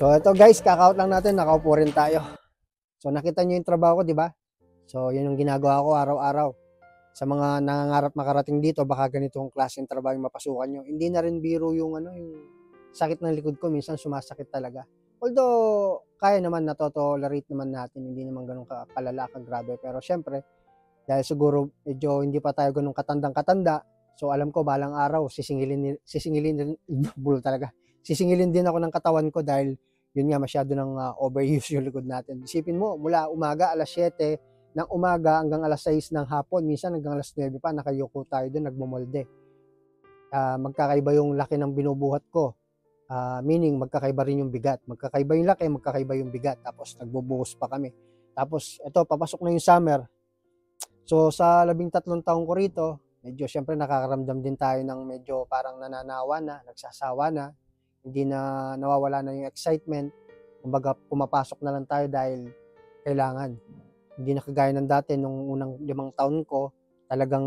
So ito guys, kaka-out lang natin, nakaupo rin tayo. So nakita niyo yung trabaho ko, di ba? So yun yung ginagawa ko araw-araw. Sa mga nangangarap makarating dito, baka ganitong klaseng trabaho yung mapasukan nyo. Hindi na rin biro yung yung sakit ng likod ko, minsan sumasakit talaga. Although kaya naman, natotolerate naman natin, hindi naman ganun kalala, kagrabe. Pero syempre, dahil siguro medyo hindi pa tayo ganun katandang-katanda, so alam ko balang araw sisingilin din bull talaga. Sisingilin din ako ng katawan ko dahil yun nga, masyado ng overuse yung likod natin. Isipin mo, mula umaga alas 7 ng umaga hanggang alas 6 ng hapon, minsan hanggang alas 9 pa nakayuko tayo doon nagmomolde. Magkakaiba yung laki ng binubuhat ko. Meaning magkakaiba rin yung bigat. Magkakaiba yung laki, magkakaiba yung bigat. Tapos nagbubuhos pa kami. Tapos ito, papasok na yung summer. So sa 13 taong ko rito, medyo syempre nakakaramdam din tayo ng medyo parang nananawa na, nagsasawa na, hindi na nawawala na yung excitement. Kumbaga pumapasok na lang tayo dahil kailangan. Hindi na kagaya ng dati nung unang 5 taon ko, talagang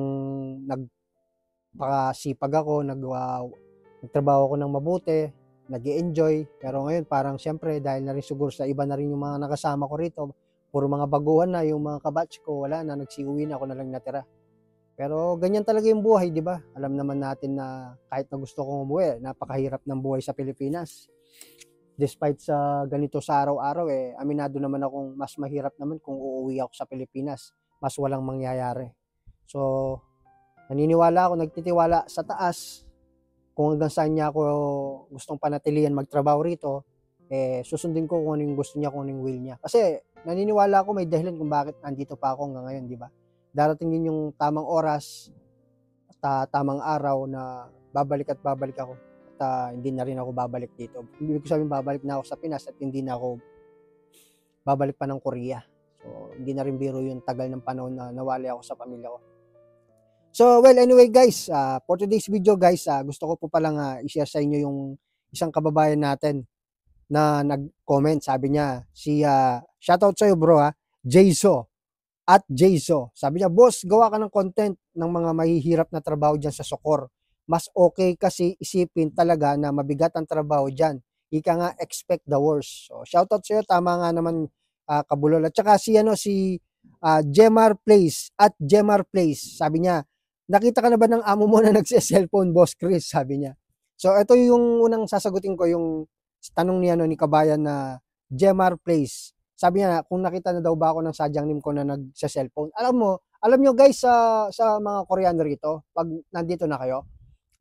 nagpakasipag ako, nagtrabaho ako ng mabuti, nag-i-enjoy. Pero ngayon parang syempre dahil na rin siguro sa iba na rin yung mga nakasama ko rito, puro mga baguhan na, yung mga kabatch ko, wala na, nagsiuwi na, ako na lang natira. Pero ganyan talaga yung buhay, di ba? Alam naman natin na kahit na gusto kong umuwi, napakahirap ng buhay sa Pilipinas. Despite sa ganito sa araw-araw, aminado naman akong mas mahirap naman kung uuwi ako sa Pilipinas. Mas walang mangyayari. So, naniniwala ako, nagtitiwala sa taas, kung hanggang saan niya ako gustong panatilihan magtrabaho rito, susundin ko kung ano yung gusto niya, kung ano yung will niya. Kasi naniniwala ako may dahilan kung bakit nandito pa ako hanggang ngayon, di ba? Darating din yung tamang oras at tamang araw na babalik ako at hindi na rin ako babalik dito. Hindi ko sabihin babalik na ako sa Pinas at hindi na ako babalik pa ng Korea. So, hindi na rin biro yung tagal ng panahon na nawali ako sa pamilya ko. So, well, anyway guys, for today's video guys, gusto ko po palang i-share sa inyo yung isang kababayan natin na nag-comment. Sabi niya, shoutout sa'yo bro Jayso, at Jayso. Sabi niya, boss, gawa ka ng content ng mga mahihirap na trabaho dyan sa Sokor. Mas okay kasi isipin talaga na mabigat ang trabaho dyan. Ika nga, expect the worst. So, shoutout sa'yo, tama nga naman kabulol. At saka si Jemar Place, at Jemar Place, sabi niya, nakita ka na ba ng amo mo na nagse-cellphone, boss Chris? Sabi niya. So, ito yung unang sasagutin ko, yung tanong niya ni kabayan na Jemar Place. Sabi niya, kung nakita na daw ba ako ng sadyang nim ko na nagsa-cellphone. Alam nyo guys, sa mga Koreano rito, pag nandito na kayo,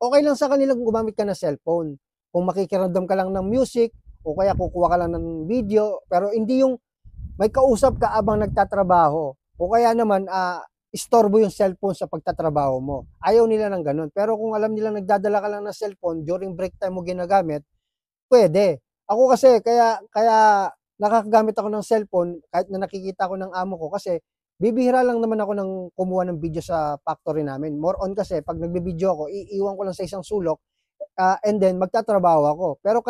okay lang sa kanila kung gumamit ka ng cellphone. Kung makikiramdam ka lang ng music, o kaya kukuha ka lang ng video, pero hindi yung may kausap ka abang nagtatrabaho. O kaya naman, istorbo yung cellphone sa pagtatrabaho mo. Ayaw nila ng ganun. Pero kung alam nila nagdadala ka lang ng cellphone, during break time mo ginagamit, pwede. Ako kasi, kaya nakakagamit ako ng cellphone kahit na nakikita ko ng amo ko kasi bibihira lang naman ako ng kumuha ng video sa factory namin. More on kasi pag nagbe-video ako, iiwan ko lang sa isang sulok and then magtatrabaho ako. Pero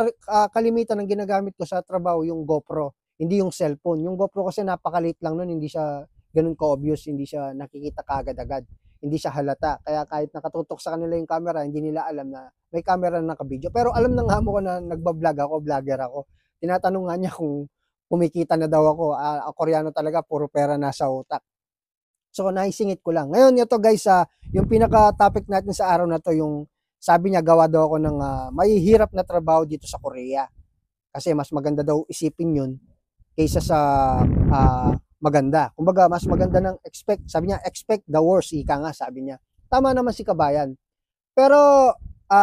kalimitan ng ginagamit ko sa trabaho yung GoPro, hindi yung cellphone. Yung GoPro kasi napakaliit lang nun, hindi siya ganun ka-obvious, hindi siya nakikita kagad-agad. Hindi siya halata. Kaya kahit nakatutok sa kanila yung camera, hindi nila alam na may camera na naka-video. Pero alam ng amo ko na nagbablog ako, vlogger ako. Tinatanong nga niya kung kumikita na daw ako. Koreano talaga, puro pera nasa utak. So, naisingit ko lang. Ngayon, ito guys, yung pinaka-topic natin sa araw na to, yung sabi niya, gawa daw ako ng mahihirap na trabaho dito sa Korea. Kasi mas maganda daw isipin yun kaysa sa maganda. Kumbaga, mas maganda ng sabi niya, expect the worst, ika nga, sabi niya. Tama naman si kabayan. Pero,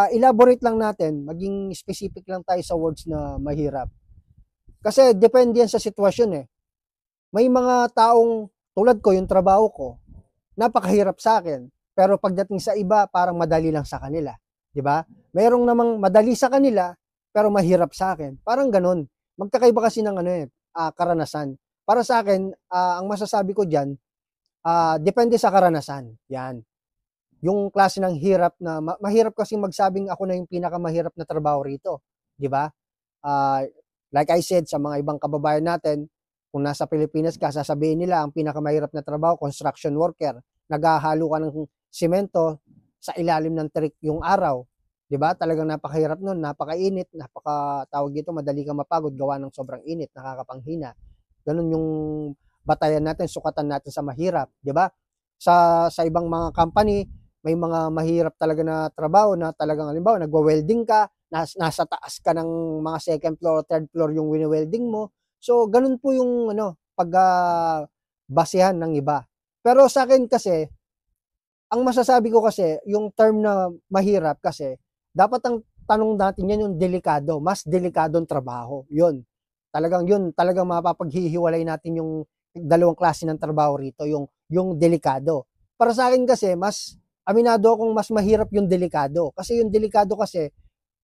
elaborate lang natin, maging specific lang tayo sa words na mahirap. Kasi depende yan sa sitwasyon May mga taong tulad ko, yung trabaho ko, napakahirap sa akin. Pero pagdating sa iba, parang madali lang sa kanila. Di ba? Mayroong namang madali sa kanila, pero mahirap sa akin. Parang ganun. Magkakaiba kasi ng karanasan. Para sa akin, ang masasabi ko dyan, depende sa karanasan. Yan. Yung klase ng hirap na, mahirap kasi magsabing ako na yung pinakamahirap na trabaho rito. Di ba? Like I said, sa mga ibang kababayan natin, kung nasa Pilipinas ka, sasabihin nila ang pinakamahirap na trabaho, construction worker. Naghahalo ka ng simento sa ilalim ng tirik yung araw. 'di ba? Talagang napakahirap nun, napakainit, tawag dito, madali kang mapagod gawa ng sobrang init, nakakapanghina. Ganun yung batayan natin, sukatan natin sa mahirap, 'di ba? Sa ibang mga company, may mga mahirap talaga na trabaho na talagang halimbawa nagwe-welding ka, nasa taas ka ng mga second floor, third floor yung wini-welding mo. So ganun po yung ano, basehan ng iba. Pero sa akin kasi, ang masasabi ko kasi, yung term na mahirap kasi, dapat ang tanong natin yan yung delikado, mas delikadong trabaho. Yun, talagang mapapaghihiwalay natin yung dalawang klase ng trabaho rito, yung delikado. Para sa akin kasi, aminado akong mas mahirap yung delikado. Kasi yung delikado kasi,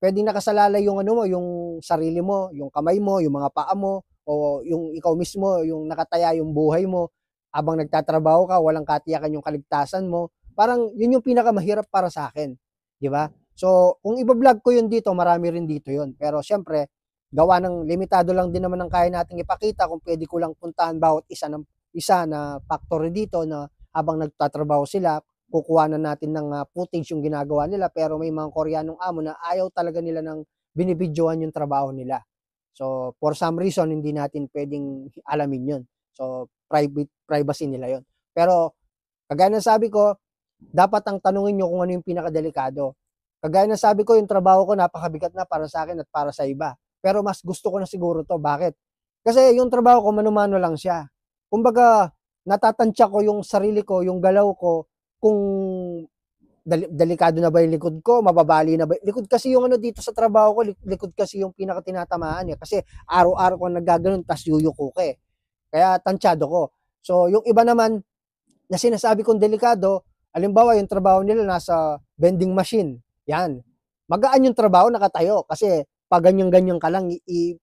pwedeng nakasalalay yung ano mo, yung sarili mo, yung kamay mo, yung mga paa mo, o yung ikaw mismo, yung nakataya yung buhay mo, habang nagtatrabaho ka, walang katiyakan yung kaligtasan mo. Parang yun yung pinakamahirap para sa akin, di ba? So, kung iba-vlog ko yun dito, marami rin dito yun. Pero syempre, gawa ng limitado lang din naman ang kaya nating ipakita, kung pwede ko lang puntahan bawat isa na factory dito na habang nagtatrabaho sila, kukuha na natin ng footage yung ginagawa nila, pero may mga Koreanong amo na ayaw talaga nila ng binibidyohan yung trabaho nila. So, for some reason, hindi natin pwedeng alamin yun. So, privacy nila yun. Pero, kagaya ng sabi ko, dapat ang tanungin nyo kung ano yung pinakadelikado. Kagaya ng sabi ko, yung trabaho ko napakabigat na para sa akin at para sa iba. Pero mas gusto ko na siguro to. Bakit? Kasi yung trabaho ko, mano-mano lang siya. Kumbaga, natatansya ko yung sarili ko, yung galaw ko, kung delikado na ba yung likod ko, mababali na ba. Likod kasi yung ano dito sa trabaho ko, likod kasi yung pinakatinatamaan eh. Kasi araw-araw ko naggaganon, tas yuyuko ko eh. Kaya tansyado ko. So, yung iba naman, na sinasabi kong delikado, halimbawa yung trabaho nila nasa vending machine. Yan. Magaan yung trabaho, nakatayo. Kasi pag ganyan-ganyan ka lang,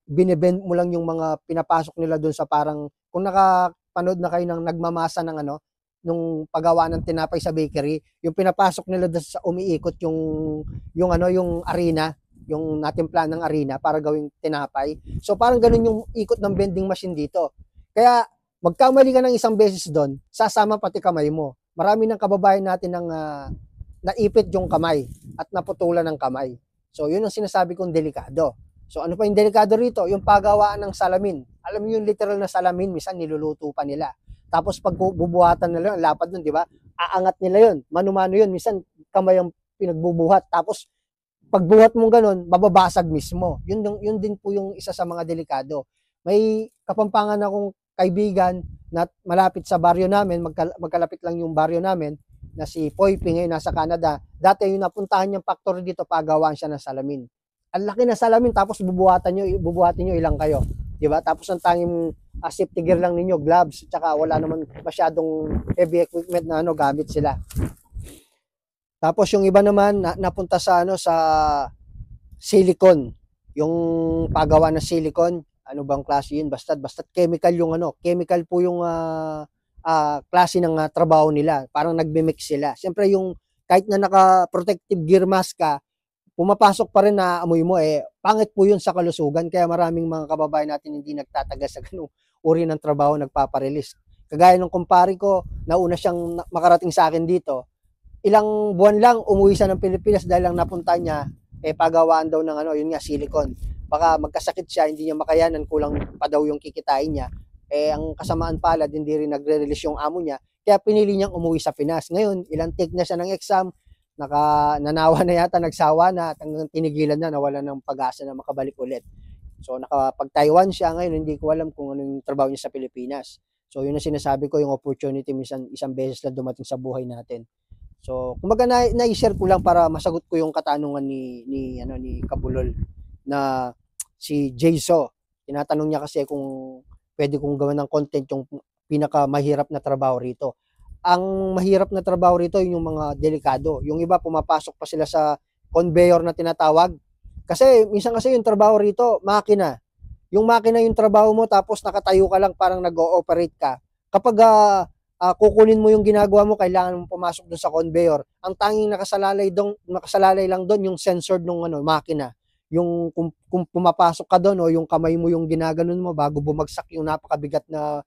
binibend mo lang yung mga pinapasok nila doon sa parang, kung nakapanood na kayo ng nagmamasa ng ano, nung paggawa ng tinapay sa bakery, yung pinapasok nila doon sa umiikot yung arena, yung natimpla ng arena para gawing tinapay. So parang ganun yung ikot ng vending machine dito. Kaya magkamali ka ng isang beses doon, sasama pati kamay mo. Marami ng kababayan natin ng naipit yung kamay at naputulan ng kamay. So yun ang sinasabi kong delikado. So ano pa yung delikado rito? Yung paggawaan ng salamin. Alam mo yung literal na salamin, minsan niluluto pa nila. Tapos pag bubuhatan nila, lapad nun, di ba? Aangat nila yun. Mano-mano yun. Minsan kamay ang pinagbubuhat. Tapos pagbuhat mong ganun, mababasag mismo. Yun din po yung isa sa mga delikado. May kapampangan akong kaibigan na malapit sa baryo namin, magkalapit lang yung baryo namin, na si Poypi, ngayon nasa Canada. Dati yung napuntahan niyang factory dito, pagawaan siya ng salamin. Ang laki na salamin, tapos bubuhatin nyo ilang kayo. Diba? Tapos ang tanging safety gear lang ninyo, gloves, tsaka wala naman masyadong heavy equipment na gamit sila. Tapos yung iba naman napunta sa silicone. Yung paggawa ng silicone, ano bang klase yun? Basta chemical yung chemical po yung klase ng trabaho nila. Parang nagme-mix sila. Siyempre yung kahit na naka-protective gear mask ka, pumapasok pa rin na amoy mo pangit po yun sa kalusugan. Kaya maraming mga kababayan natin hindi nagtataga sa ganung uri ng trabaho, nagpaparelease. Kagaya ng kumpare ko, nauna siyang makarating sa akin dito, ilang buwan lang umuwi siya ng Pilipinas dahil lang napunta niya pagawaan daw ng yun nga, silicone. Baka magkasakit siya, hindi niya makayanan, kulang pa daw yung kikitain niya. Ang kasamaan pala, hindi rin nagre-release yung amo niya, kaya pinili niyang umuwi sa Pinas. Ngayon, ilang take na siya ng exam, nanawa na yata, nagsawa na, at hanggang tinigilan na, nawala ng pag-asa na makabalik ulit. So nakapag-Taiwan siya ngayon, hindi ko alam kung ano yung trabaho niya sa Pilipinas. So yun ang sinasabi ko, yung opportunity minsan isang beses lang dumating sa buhay natin. So kumbaga na-share ko lang para masagot ko yung katanungan ni Kabulol na si Jayso. Tinatanong niya kasi kung pwede kong gawin ng content yung pinakamahirap na trabaho rito. Ang mahirap na trabaho rito yung mga delikado. Yung iba pumapasok pa sila sa conveyor na tinatawag. Kasi minsan kasi yung trabaho rito, makina. Yung makina yung trabaho mo, tapos nakatayo ka lang, parang nag-ooperate ka. Kapag kukunin mo yung ginagawa mo, kailangan mo pumasok doon sa conveyor. Ang tanging nakasalalay lang doon yung sensor ng makina. Yung kung pumapasok ka doon o yung kamay mo yung ginaganon mo bago bumagsak yung napakabigat na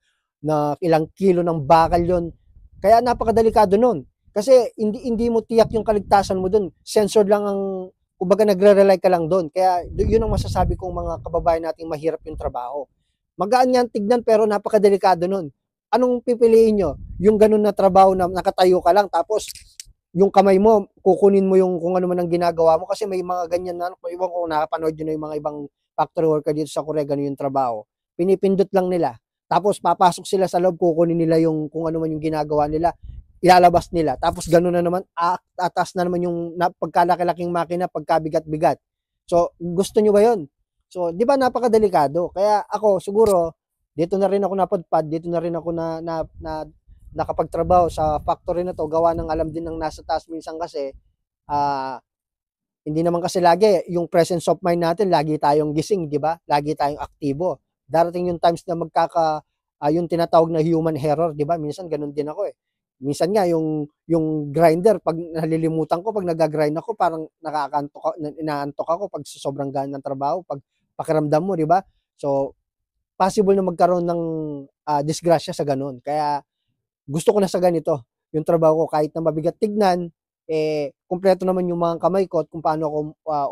ilang kilo ng bakal yon. Kaya napakadelikado nun. Kasi hindi mo tiyak yung kaligtasan mo dun. Sensor lang ang kumbaga nagre-rely ka lang doon. Kaya yun ang masasabi kong mga kababayan nating mahirap yung trabaho. Magaan yan tignan pero napakadelikado nun. Anong pipiliin nyo? Yung ganun na trabaho na nakatayo ka lang tapos yung kamay mo, kukunin mo yung kung ano man ang ginagawa mo kasi may mga ganyan na, iwan ko nakapanood yun na yung mga ibang factory worker dito sa Korea, ganun yung trabaho. Pinipindot lang nila. Tapos papasok sila sa loob, kukunin nila yung kung ano man yung ginagawa nila, ilalabas nila. Tapos ganun na naman, atas na naman yung pagkalaki-laking makina, pagkabigat-bigat. So, gusto nyo ba yun? So, di ba napakadelikado? Kaya ako, siguro, dito na rin ako napadpad, dito na rin ako na nakapagtrabaho sa factory na to, gawa ng alam din ng nasa taas minsan kasi, ah, hindi naman kasi lagi, yung presence of mind natin, lagi tayong gising, di ba? Lagi tayong aktibo. Darating yung times na yung tinatawag na human error, di ba? Minsan ganun din ako eh. Minsan nga, yung grinder, pag nalilimutan ko, pag nag-grind ako, parang inaantok ako pag sobrang gaan ng trabaho, pag pakiramdam mo, di ba? So, possible na magkaroon ng disgrasya sa ganun. Kaya, gusto ko na sa ganito, yung trabaho ko kahit na mabigat tignan, kumpleto naman yung mga kamay ko at kung paano ako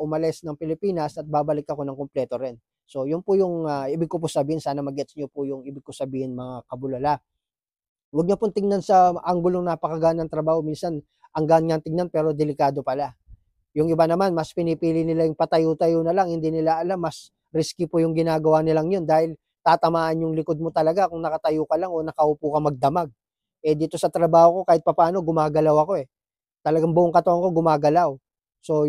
umalis ng Pilipinas at babalik ako ng kumpleto rin. So, yun po yung ibig ko po sabihin. Sana mag-gets nyo po yung ibig ko sabihin mga kabulala. Huwag nyo pong tingnan sa anggulong napakaganang trabaho. Minsan, ang ganyan tignan pero delikado pala. Yung iba naman, mas pinipili nila yung patayo-tayo na lang. Hindi nila alam, mas risky po yung ginagawa nilang yun dahil tatamaan yung likod mo talaga kung nakatayo ka lang o nakaupo ka magdamag. Dito sa trabaho ko, kahit papaano, gumagalaw ako eh. Talagang buong katawan ko gumagalaw. So,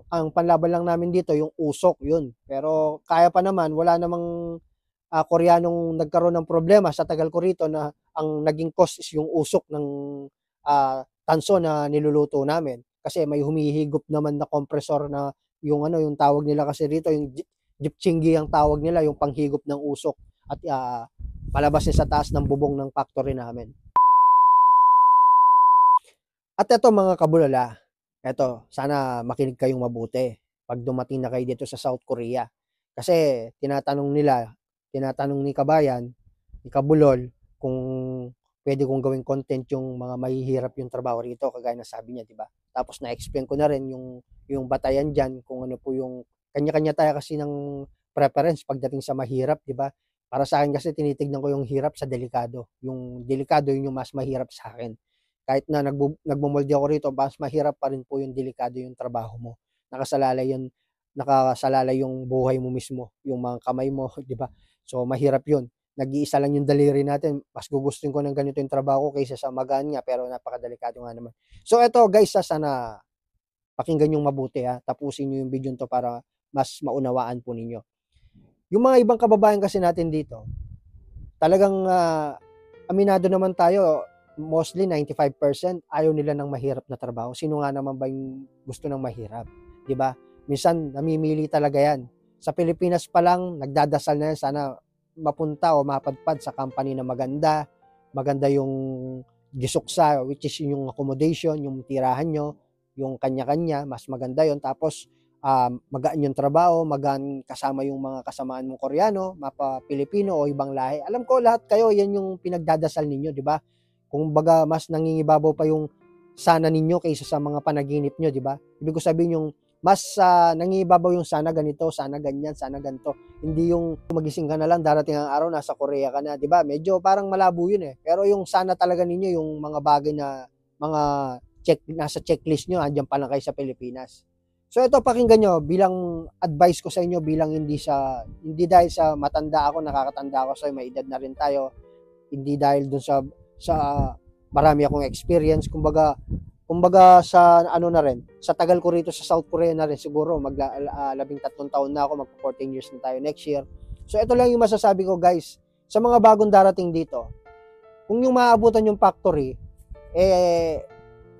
ang panlaban lang namin dito, yung usok, yun. Pero, kaya pa naman, wala namang Koreanong nagkaroon ng problema sa tagal ko rito na ang naging cause is yung usok ng tanso na niluluto namin. Kasi may humihigop naman na compressor na yung yung tawag nila kasi rito, yung jipchingi ang tawag nila, yung panghigop ng usok at palabas niya sa taas ng bubong ng factory namin. At eto mga kabulala, eto, sana makinig kayong mabuti pag dumating na kayo dito sa South Korea. Kasi tinatanong ni Kabayan, ni Kabulol, kung pwede kong gawing content yung mga mahihirap yung trabaho rito, kagaya na sabi niya, di ba? Tapos na-explain ko na rin yung batayan dyan, kung ano po yung, kanya-kanya tayo kasi ng preference pagdating sa mahirap, di ba? Para sa akin kasi tinitignan ko yung hirap sa delikado. Yung delikado yun yung mas mahirap sa akin. Kahit na nagmumolde ako rito, mas mahirap pa rin po yung delikado yung trabaho mo. Nakasalalay yung buhay mo mismo, yung mga kamay mo, di ba? So, mahirap yun. Nag-iisa lang yung daliri natin. Mas gugustuhin ko ng ganito yung trabaho ko kaysa sa magaan nga, pero napakadelikado nga naman. So, eto guys, sana pakinggan yung mabuti ha. Tapusin nyo yung video to para mas maunawaan po ninyo. Yung mga ibang kababayan kasi natin dito, talagang aminado naman tayo, mostly 95% ayaw nila ng mahirap na trabaho. Sino nga naman ba yung gusto ng mahirap? 'Di ba? Minsan namimili talaga 'yan. Sa Pilipinas pa lang nagdadasal na yan, sana mapunta o mapadpad sa company na maganda yung gisuksa, which is yung accommodation, yung tirahan nyo, yung kanya-kanya, mas maganda yon. Tapos magaan yung trabaho, magaan kasama yung mga kasamaan mong Koreano, mapa Pilipino o ibang lahi. Alam ko lahat kayo, yan yung pinagdadasal ninyo, di ba? Kung baga mas nangingibabaw pa yung sana ninyo kaysa sa mga panaginip nyo, di ba? Ibig ko sabihin yung mas nangingibabaw yung sana ganito, sana ganyan, sana ganito. Hindi yung magising ka na lang, darating ang araw, nasa Korea ka na, di ba? Medyo parang malabo yun eh. Pero yung sana talaga ninyo, yung mga bagay na mga nasa checklist nyo, andyan pa lang kayo sa Pilipinas. So ito, pakinggan nyo, bilang advice ko sa inyo, bilang hindi dahil sa matanda ako, nakakatanda ako, so may edad na rin tayo, hindi dahil dun sa marami akong experience, kumbaga sa ano na rin, sa tagal ko rito sa South Korea na rin, siguro 13 taon na ako, magpo 14 years na tayo next year. So ito lang yung masasabi ko guys, sa mga bagong darating dito, kung yung maaabutan yung factory,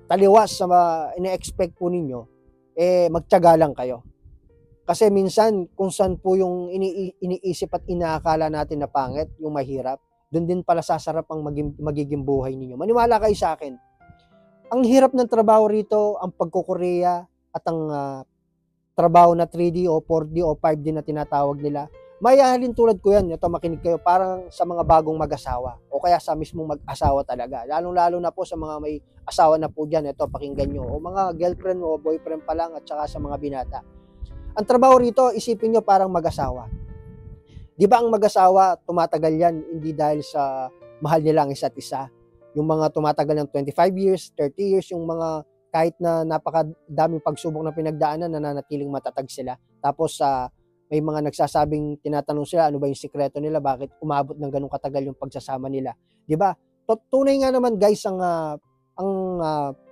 taliwas sa ina-expect po ninyo, magtiyaga lang kayo. Kasi minsan, kung saan po yung iniisip at inaakala natin na pangit, yung mahirap, doon din pala sasarap ang magiging buhay ninyo. Maniwala kayo sa akin. Ang hirap ng trabaho rito, ang pagkukorea at ang trabaho na 3D o 4D o 5D na tinatawag nila, Mayahalin tulad ko yan, ito makinig kayo, parang sa mga bagong mag-asawa o kaya sa mismong mag-asawa talaga. Lalong-lalo na po sa mga may asawa na po dyan, ito pakinggan nyo. O mga girlfriend o boyfriend pa lang at saka sa mga binata. Ang trabaho rito, isipin nyo parang mag-asawa. Di ba ang mag-asawa, tumatagal yan, hindi dahil sa mahal nila ang isa't isa. Yung mga tumatagal ng 25 years, 30 years, yung mga kahit na napakadaming pagsubok na pinagdaanan, nananatiling matatag sila. Tapos may mga nagsasabing, tinatanong sila, ano ba yung sikreto nila, bakit umabot ng ganung katagal yung pagsasama nila. Di ba? Tunay nga naman guys, ang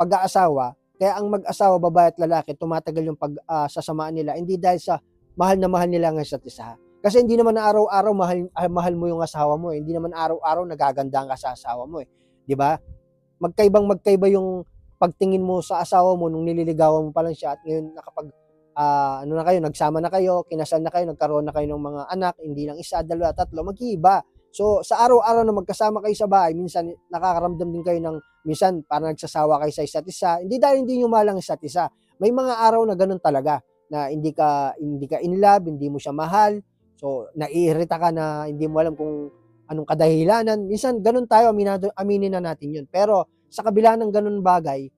pag-aasawa, kaya ang mag-asawa, babae at lalaki, tumatagal yung pagsasamaan nila, hindi dahil sa mahal na mahal nila ng isa't isa. Kasi hindi naman na araw-araw mahal mo yung asawa mo. Hindi naman araw-araw nagagandaan ka sa asawa mo. 'Di ba? Magkaiba yung pagtingin mo sa asawa mo nung nililigawan mo pa lang siya at ngayon ano na kayo, nagsama na kayo, kinasal na kayo, nagkaroon na kayo ng mga anak, hindi lang isa, dalawa, tatlo, mag-iiba. So sa araw-araw na magkasama kayo sa bahay, minsan nakakaramdam din kayo ng minsan parang nagsasawa kayo sa isa't isa. Hindi dahil hindi nyo malang isa't isa. May mga araw na ganun talaga na hindi ka in love, hindi mo siya mahal. So, naiirita ka na hindi mo alam kung anong kadahilanan. Minsan, ganun tayo, aminin na natin yun. Pero, sa kabila ng ganun bagay,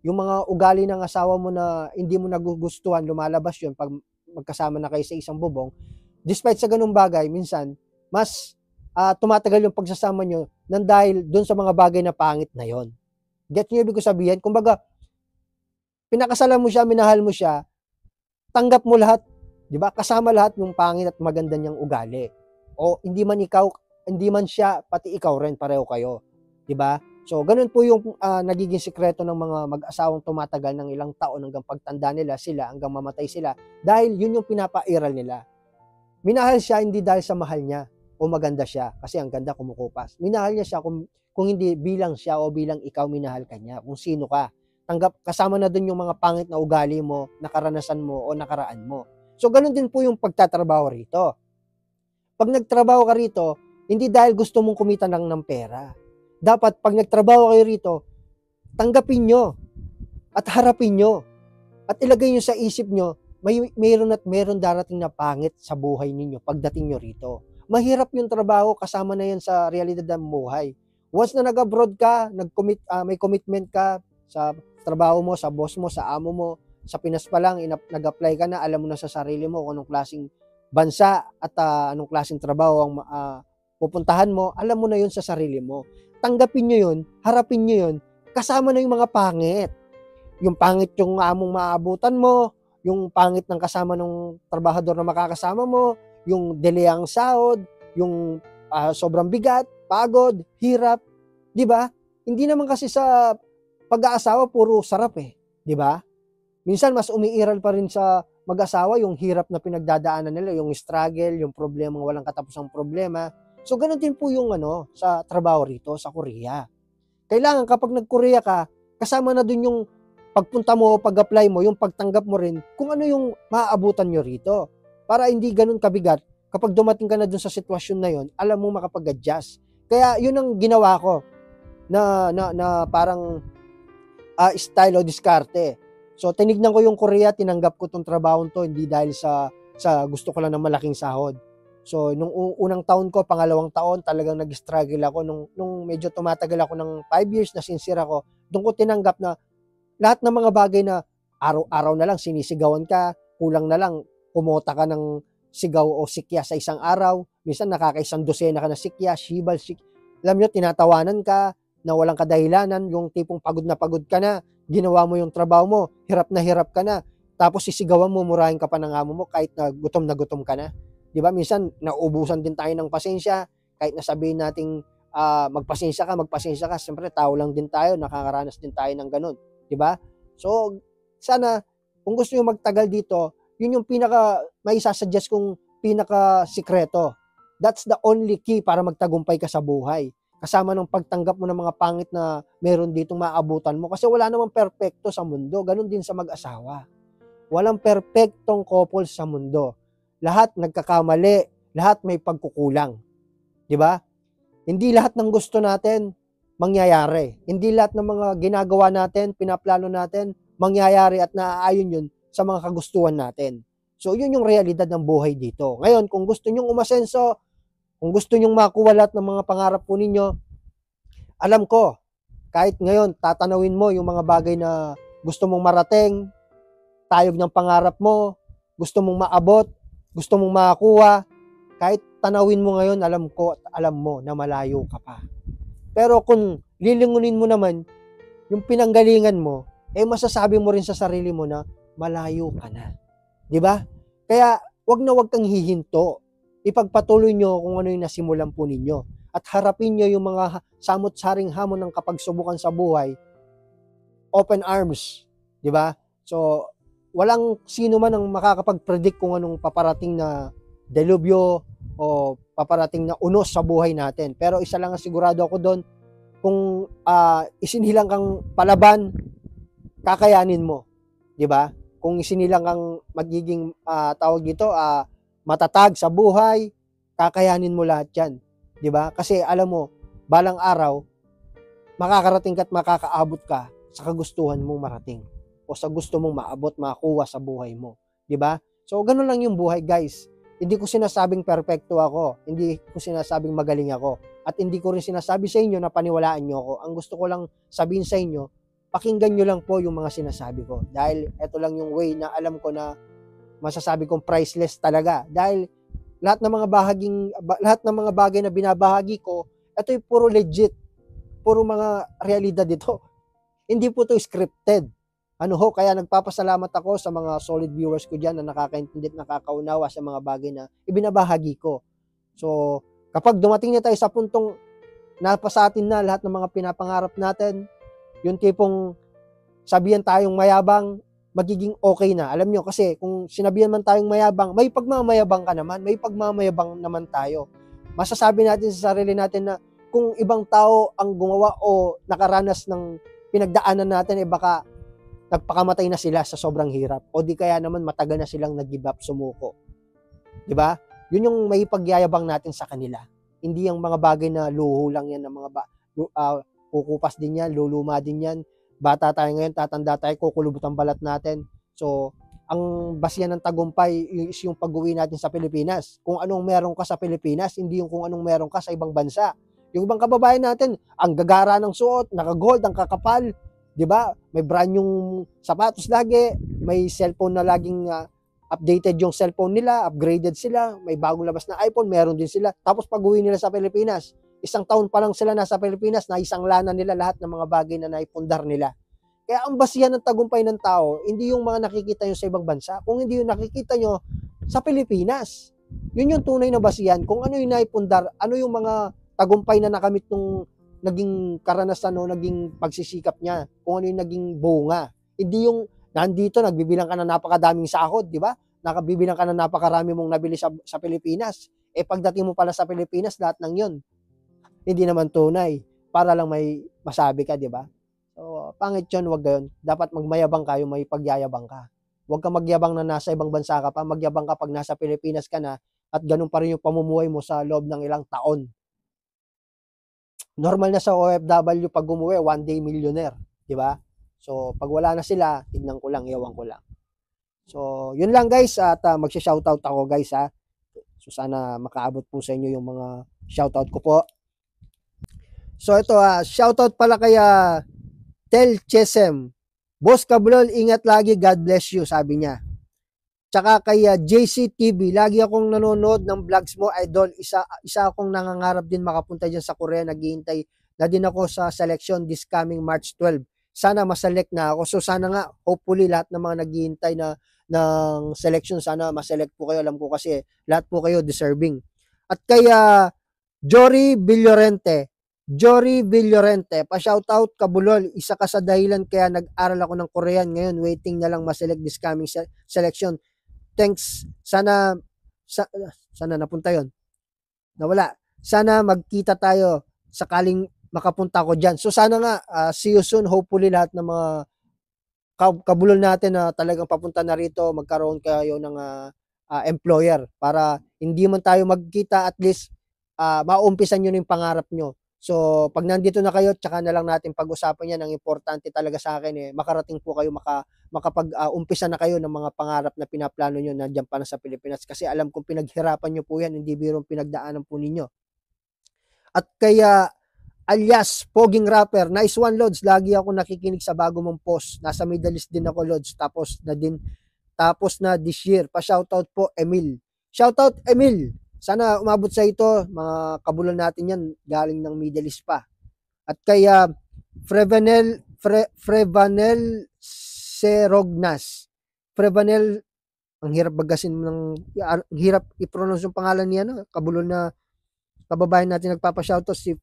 yung mga ugali ng asawa mo na hindi mo nagugustuhan, lumalabas yun pag magkasama na kayo sa isang bubong. Despite sa ganung bagay, minsan, mas tumatagal yung pagsasama nyo nang dahil dun sa mga bagay na pangit na yon. Get nyo ibig ko sabihin? Kumbaga, pinakasalan mo siya, minahal mo siya, tanggap mo lahat. 'Di ba? Kasama lahat yung pangit at maganda niyang ugali. O hindi man siya, pati ikaw rin, pareho kayo. 'Di ba? So, ganun po yung nagiging sikreto ng mga mag-asawang tumatagal ng ilang taon hanggang pagtanda nila sila, hanggang mamatay sila. Dahil yun yung pinapairal nila. Minahal siya hindi dahil sa mahal niya o maganda siya, kasi ang ganda kumukupas. Minahal niya siya kung hindi bilang siya o bilang ikaw minahal ka niya, kung sino ka. Kasama na dun yung mga pangit na ugali mo, nakaranasan mo o nakaraan mo. So, ganun din po yung pagtatrabaho rito. Pag nagtrabaho ka rito, hindi dahil gusto mong kumita lang ng pera. Dapat, pag nagtrabaho kayo rito, tanggapin nyo at harapin nyo at ilagay nyo sa isip nyo, mayroon darating na pangit sa buhay ninyo pagdating nyo rito. Mahirap yung trabaho, kasama na yan sa realidad ng buhay. Once na nag-abroad ka, may commitment ka sa trabaho mo, sa boss mo, sa amo mo, sa Pinas pa lang, nag-apply ka na, alam mo na sa sarili mo kung anong klaseng bansa at anong klaseng trabaho ang pupuntahan mo, alam mo na yun sa sarili mo. Tanggapin nyo yun, harapin nyo yun, kasama na yung mga pangit. Yung pangit yung among maabutan mo, yung pangit ng kasama ng trabahador na makakasama mo, yung delay ang sahod, yung sobrang bigat, pagod, hirap, di ba? Hindi naman kasi sa pag-aasawa puro sarap di ba? Minsan, mas umiiral pa rin sa mag-asawa yung hirap na pinagdadaanan nila, yung struggle, yung problema, walang katapusang problema. So, ganun din po yung sa trabaho rito, sa Korea. Kailangan kapag nag-Korea ka, kasama na dun yung pagpunta mo, pag-apply mo, yung pagtanggap mo rin, kung ano yung maaabutan nyo rito. Para hindi ganun kabigat, kapag dumating ka na dun sa sitwasyon na yun, alam mo makapag-adjust. Kaya yun ang ginawa ko na parang style o diskarte. So, tinignan ko yung Korea, tinanggap ko tong trabaho to, hindi dahil sa gusto ko lang ng malaking sahod. So, nung unang taon ko, pangalawang taon, talagang nag-struggle ako. Nung medyo tumatagal ako ng 5 years na sincere ako, doon ko tinanggap na lahat ng mga bagay na araw-araw na lang sinisigawan ka, kulang na lang, kumota ka ng sigaw o sikya sa isang araw. Minsan nakakaisang dosena ka na sikya, shibal, alam nyo, tinatawanan ka, na walang kadahilanan, yung tipong pagod ka na, ginawa mo yung trabaho mo, hirap ka na, tapos sisigawan mo, murahin ka pa ng amo mo kahit na gutom ka na. Di ba? Minsan, nauubusan din tayo ng pasensya, kahit na sabihin nating magpasensya ka, siyempre tao lang din tayo, nakakaranas din tayo ng ganun. Di ba? So, sana, kung gusto nyo magtagal dito, yun yung may isasuggest kong pinaka-sikreto. That's the only key para magtagumpay ka sa buhay. Kasama ng pagtanggap mo ng mga pangit na meron ditong maabutan mo. Kasi wala namang perpekto sa mundo. Ganon din sa mag-asawa. Walang perpektong couple sa mundo. Lahat nagkakamali. Lahat may pagkukulang. Di ba? Hindi lahat ng gusto natin mangyayari. Hindi lahat ng mga ginagawa natin, pinaplano natin, mangyayari at naaayon yun sa mga kagustuhan natin. So, yun yung realidad ng buhay dito. Ngayon, kung gusto nyong umasenso, kung gusto nyong makuha lahat ng mga pangarap po ninyo, alam ko, kahit ngayon, tatanawin mo yung mga bagay na gusto mong marating, tayog ng pangarap mo, gusto mong maabot, gusto mong makakuha, kahit tanawin mo ngayon, alam ko at alam mo na malayo ka pa. Pero kung lilingunin mo naman yung pinanggalingan mo, masasabi mo rin sa sarili mo na malayo ka na. 'Di ba? Kaya wag kang hihinto. Ipagpatuloy nyo kung ano yung nasimulan po ninyo. At harapin nyo yung mga samot-saring hamon ng kapagsubukan sa buhay. Open arms. 'Di ba? So, walang sino man ang makakapag-predict kung anong paparating na delubyo o paparating na unos sa buhay natin. Pero isa lang ang sigurado ako doon, kung isinilang kang palaban, kakayanin mo. 'Di ba? Kung isinilang kang magiging tawag dito, matatag sa buhay, kakayanin mo lahat 'yan. 'Di ba? Kasi alam mo, balang araw makakarating ka at makakaabot ka sa kagustuhan mong marating o sa gusto mong maabot, makuha sa buhay mo. 'Di ba? So, ganun lang yung buhay, guys. Hindi ko sinasabing perpekto ako. Hindi ko sinasabing magaling ako. At hindi ko rin sinasabi sa inyo na paniwalaan nyo ako. Ang gusto ko lang sabihin sa inyo, pakinggan nyo lang po yung mga sinasabi ko. Dahil ito lang yung way na alam ko na masasabi kong priceless talaga. Dahil lahat ng mga bagay na binabahagi ko, ito yung puro legit. Puro mga realidad ito. Hindi po ito scripted. Kaya nagpapasalamat ako sa mga solid viewers ko dyan na nakakaintindi at nakakaunawa sa mga bagay na ibinabahagi ko. So, kapag dumating na tayo sa puntong napasa atin na lahat ng mga pinapangarap natin, yung tipong sabihan tayong mayabang, magiging okay na. Alam nyo, kasi kung sinabihan man tayong mayabang, may pagmamayabang ka naman, may pagmamayabang naman tayo. Masasabi natin sa sarili natin na kung ibang tao ang gumawa o nakaranas ng pinagdaanan natin, baka nagpakamatay na sila sa sobrang hirap. O di kaya naman matagal na silang nag-give up, sumuko. 'Di ba? Yun yung may pagyayabang natin sa kanila. Hindi yung mga bagay na luho lang yan ng mga kukupas din yan, luluma din yan. Bata tayo ngayon, tatanda tayo, kukulubot ang balat natin. So, ang basihan ng tagumpay is yung pag-uwi natin sa Pilipinas. Kung anong meron ka sa Pilipinas, hindi yung kung anong meron ka sa ibang bansa. Yung ibang kababayan natin, ang gagara ng suot, naka-gold, ang kakapal, 'di ba? May brand yung sapatos lagi, may cellphone na laging updated yung cellphone nila, upgraded sila, may bagong labas na iPhone, meron din sila. Tapos pag-uwi nila sa Pilipinas, isang taon pa lang sila nasa Pilipinas, naisanglanan nila lahat ng mga bagay na naipundar nila. Kaya ang basihan ng tagumpay ng tao, hindi yung mga nakikita nyo sa ibang bansa, kung hindi yung nakikita nyo sa Pilipinas. Yun yung tunay na basihan. Kung ano yung naipundar, ano yung mga tagumpay na nakamit nung naging karanasan o naging pagsisikap niya, kung ano yung naging bunga. Hindi yung nandito, nagbibilang ka na napakadaming sahod, di ba? Nakabibilang ka na napakarami mong nabili sa Pilipinas. Pagdating mo pala sa Pilipinas, lahat ng yun, hindi naman tunay. Para lang may masabi ka, di ba? So, pangit yun, wag gayon. Dapat magmayabang kayo, may pagyayabang ka. Huwag ka magyabang na nasa ibang bansa ka pa, magyabang ka pag nasa Pilipinas ka na, at ganun pa rin yung pamumuhay mo sa loob ng ilang taon. Normal na sa OFW pag umuwi, one day millionaire, di ba? So, pag wala na sila, tignan ko lang, ewan ko lang. So, yun lang guys, at magsha-shoutout ako guys ha. So, sana makaabot po sa inyo yung mga shoutout ko po. So, ito shoutout pala kay Tel Chesem. Boss Kabulol, ingat lagi, God bless you, sabi niya. Tsaka kay JCTV, lagi akong nanonood ng vlogs mo, idol. Isa akong nangangarap din makapunta dyan sa Korea. Naghihintay na din ako sa selection this coming March 12. Sana maselect na ako. So sana nga, hopefully lahat ng mga naghihintay ng selection, sana maselect po kayo. Alam ko kasi lahat po kayo deserving. At kay Jory Villorente, pa-shoutout Kabulol. Isa ka sa dahilan kaya nag-aral ako ng Korean. Ngayon, waiting na lang maselect this coming selection. Thanks. Sana napunta yon. Nawala. Sana magkita tayo sakaling makapunta ko dyan. So sana nga, see you soon. Hopefully lahat ng mga kabulol natin na talagang papunta na rito, magkaroon kayo ng employer para hindi man tayo magkita, at least maumpisan nyo na yung pangarap nyo. So, pag nandito na kayo, tsaka na lang natin pag-usapan yan. Ang importante talaga sa akin, makarating po kayo, makapag-umpisa na kayo ng mga pangarap na pinaplano nyo nandiyan pa na sa Pilipinas. Kasi alam kong pinaghirapan nyo po yan, hindi birong pinagdaanan po ninyo. At kaya, alias, Poging Rapper, nice one, Lods. Lagi ako nakikinig sa bago mong post. Nasa Middle East din ako, Lods. Tapos na this year. Pa-shoutout po, Emil. Shoutout, Emil. Sana umabot sa ito, mga kabulan natin yan, galing ng Middle East pa. At kaya, Frevanel Serognas. Frevanel, ang hirap bagasin ang hirap i-pronounce yung pangalan niya, no? Kabulon na kababayan natin nagpapa-shoutout, si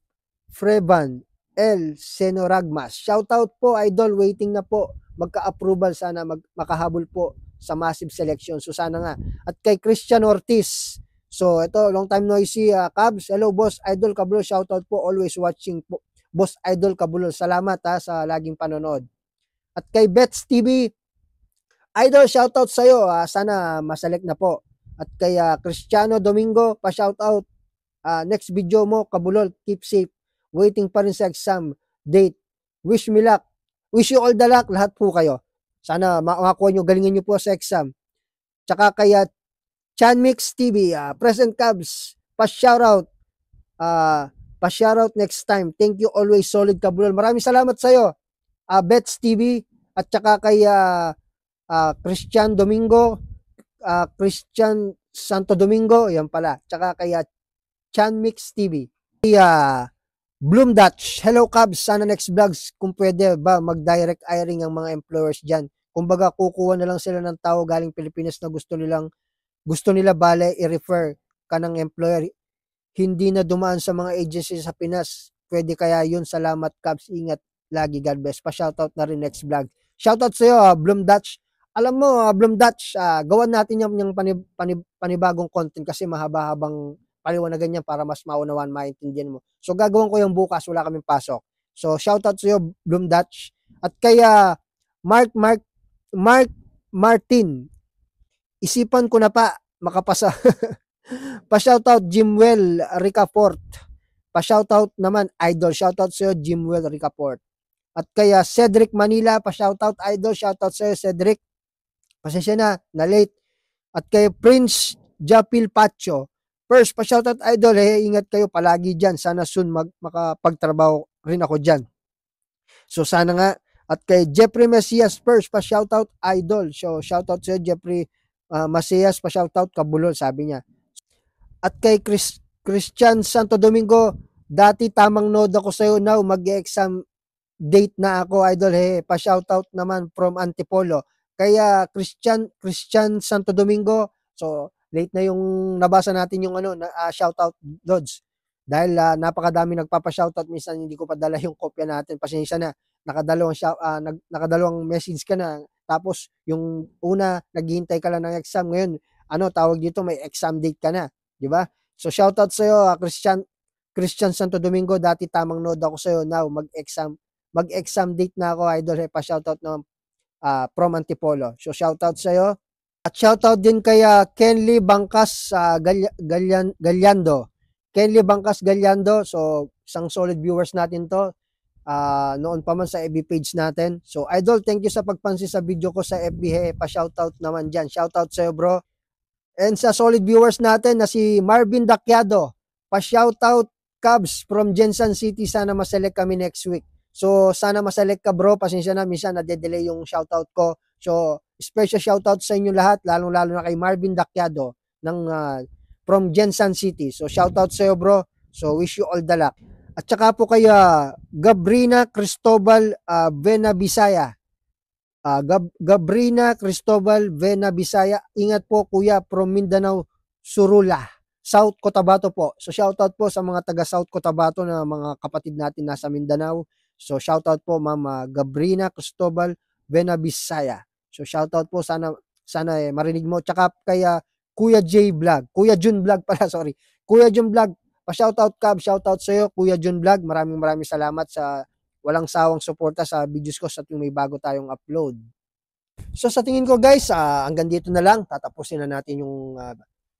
Frevan L. Senoragmas. Shoutout po, idol. Waiting na po. Magka-approval. Sana makahabol po sa massive selection. So sana nga. At kay Christian Ortiz. So ito, long time no see, Cubs. Hello, Boss Idol Kabulol. Shoutout po. Always watching po. Boss Idol Kabulol. Salamat sa laging panonood. At kay Bets TV, Idol, shoutout sa'yo. Sana maselect na po. At kay Cristiano Domingo, pa-shoutout. Next video mo, Kabulol. Keep safe. Waiting pa rin sa exam date. Wish me luck. Wish you all the luck. Lahat po kayo. Sana makakuha nyo, galingin nyo po sa exam. Tsaka kaya Chanmix TV, Present Cubs, pa-shoutout. Pa-shoutout next time. Thank you always, solid Kabulol. Maraming salamat sa'yo. Bets TV, at tsaka kay Christian Domingo, Christian Santo Domingo, yan pala. Tsaka kay Chanmix TV. Bloom Dutch, hello Cubs, sana next vlogs kung pwede ba mag-direct hiring ang mga employers dyan. Kumbaga kukuha na lang sila ng tao galing Pilipinas na gusto nila bale i-refer ka ng employer, hindi na dumaan sa mga agency sa Pinas. Pwede kaya yun? Salamat Cubs, ingat lagi, God bless. Pa-shoutout na rin next vlog. Shoutout sa'yo, Bloom Dutch. Alam mo, Bloom Dutch, gawan natin yung panibagong content kasi mahaba-habang paliwanagan niya para mas maunawan, maintindihan mo. So gagawin ko yung bukas, wala kaming pasok. So shoutout sa iyo, Bloom Dutch. At kaya Mark Martin, isipan ko na pa makapasa. Pa-shoutout Jimwell Ricafort. Pa-shoutout naman Idol. Shoutout sa iyo, Jimwell Ricafort. At kaya Cedric Manila, pa-shoutout Idol. Shoutout sa iyo, Cedric. Pasensya na late. At kay Prince Japil Pacho, first, pa-shoutout Idol, ingat kayo palagi dyan. Sana soon makapagtrabaho rin ako dyan. So sana nga. At kay Jeffrey Mesias, first, pa-shoutout Idol. So shoutout sa Jeffrey Mesias, pa-shoutout Kabulol, sabi niya. At kay Christian Santo Domingo, dati tamang node ako sa'yo, now mag-exam date na ako, Idol. Pa-shoutout naman from Antipolo. Kaya Christian Santo Domingo, so late na yung nabasa natin yung shoutout Lods. Dahil napakadami nagpapa-shoutout, minsan hindi ko pa dala yung kopya natin. Pasensya na. Nakadalawang message ka na. Tapos yung una, naghihintay ka lang ng exam. Ngayon, tawag dito, may exam date ka na, di ba? So shoutout sa iyo, Christian Santo Domingo, dati tamang node ako sa iyo. Now mag-exam date na ako, Idol. Pa-shoutout na from Antipolo. So shoutout sa iyo. At shoutout din kay Kenly Bangkas Galyando. Kenly Bangkas Galyando. So, isang solid viewers natin to. Noon pa man sa FB page natin. So, Idol, thank you sa pagpansin sa video ko sa FB. Pa-shoutout naman dyan. Shoutout sa'yo, bro. And sa solid viewers natin na si Marvin Dakyado. Pa-shoutout Cubs from Jensen City. Sana maselect kami next week. So, sana maselect ka, bro. Pasensya na, minsan nade-delay yung shoutout ko. So, special shoutout sa inyo lahat, lalong-lalo na kay Marvin Dakyado ng from Jensen City. So shoutout sa iyo, bro. So wish you all the luck. At saka po kay Gabrina Cristobal Vena Bisaya. Gabrina Cristobal Vena Bisaya. Ingat po kuya, from Mindanao, Surula, South Cotabato po. So shoutout po sa mga taga South Cotabato na mga kapatid natin nasa Mindanao. So shoutout po Ma'am Gabrina Cristobal Vena Bisaya. So shoutout po, sana marinig mo. Tsaka kay Kuya J Vlog, Kuya Jun Vlog pala, sorry. Kuya Jun Vlog, pa-shoutout Cub, shoutout sa iyo Kuya Jun Vlog. Maraming salamat sa walang sawang suporta sa videos ko sa tuwing may bago tayong upload. So sa tingin ko guys, hanggang dito na lang. Tatapusin na natin yung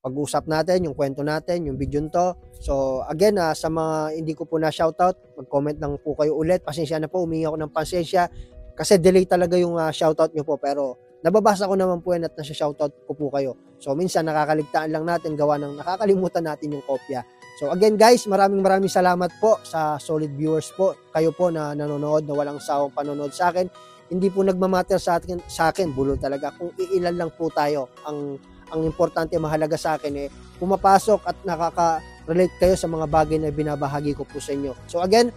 pag-usap natin, yung kwento natin, yung video nito. So again, sa mga hindi ko po na shoutout, mag-comment lang po kayo ulit. Pasensya na po, humingi ako ng pasensya kasi delay talaga yung shoutout nyo po, pero nababasa ko naman po yan at nasa shoutout ko po kayo. So minsan nakakaligtaan lang natin gawa ng nakakalimutan natin yung kopya. So again guys, maraming salamat po sa solid viewers po. Kayo po na nanonood, na walang sawang panonood sa akin. Hindi po nagmamatter sa akin, bulol talaga. Kung iilan lang po tayo, ang importante, mahalaga sa akin pumapasok at nakaka-relate kayo sa mga bagay na binabahagi ko po sa inyo. So again,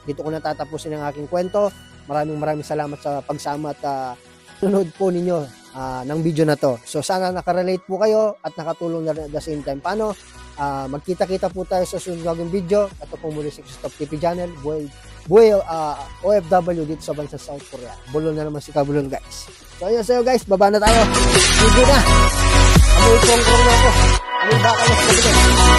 dito ko natatapusin ang aking kwento. Maraming salamat sa pagsama at nanonood po ninyo ng video na to. So sana nakarelate po kayo at nakatulong na rin at the same time. Paano? Magkita-kita po tayo sa susunod gagawing video. Ito po muli si Christoph TV Channel. Buhay OFW dito sa bansa South Korea. Bulol na naman si Kabulon guys. So ayun sa'yo guys, baba na tayo. Sige na. Amoy pong na ako. Amoy baka na sa